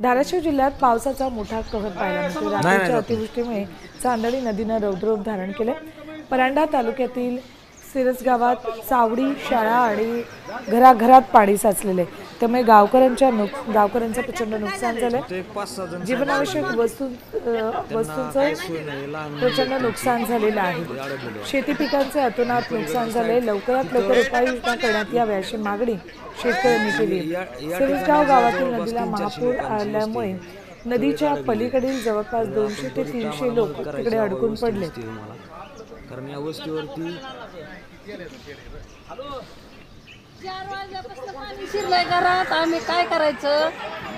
धाराशिव जिल्ह्यात पावसाचा मोठा कहर पाहायला मिळतो। रात्रीच्या अतिवृष्टीमुळे चांदणी नदीनं रौद्ररूप धारण केले। परांडा तालुक्यातील सिरस गावात चावडी शाळा आणि घराघरात पाणी साचलेले, त्यामुळे गावकऱ्यांचं प्रचंड नुकसान झाले। जीवनावश्यक वस्तूंचं प्रचंड नुकसान झालेलं आहे। शेती पिकांचे अतोनात नुकसान झाले। लवकरात लवकर उपाययोजना करण्यात यावी अशी मागणी शेतकऱ्यांनी केली। सिरसगाव गावातील नदीला महापूर आल्यामुळे नदीच्या पलीकडील जवळपास 200 ते 300 लोक तिकडे अडकून पडले। कारण या वस्तीवरती 4 वाजल्यापासून पाणी शिरलंय घरात। आम्ही काय करायचं?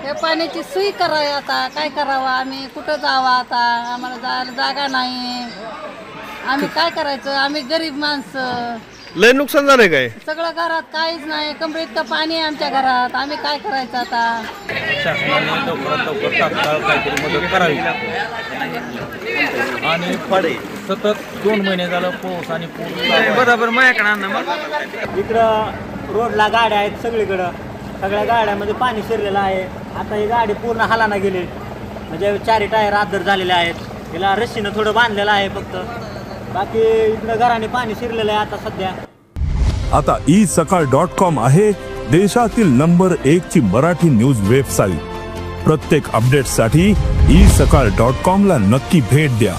हे पाण्याची सोय करावी। आता काय करावं? आम्ही कुठं जावं? आता आम्हाला जायला जागा नाही। आम्ही काय करायचं? आम्ही गरीब माणसं। लय नुकसान झालंय काय? सगळं घरात काहीच नाही, कमरेत पाणी आहे आमच्या घरात। आम्ही काय करायचं आता? शासनाने लवकरात लवकर तात्काळ काहीतरी मदत करावी। आणि सतत 2 महिने झालं पाऊस आणि पूर बरोबर माझ्याकडे इकडं रोडला गाड्या आहेत, सगळ्या गाड्यामध्ये पाणी शिरलेलं आहे। आता ही गाडी पूर्ण हालाना गेली, म्हणजे 4 टायर आदर झालेले आहेत। तिला रस्सीनं थोडं बांधलेलं आहे फक्त, बाकी इकडं घराने पाणी शिरलेलं आहे आता सध्या। आता isakal.com आहे देशातील नंबर 1 ची मराठी न्यूज वेबसाईट। प्रत्येक अपडेटसाठी isakal.com ला नक्की भेट द्या।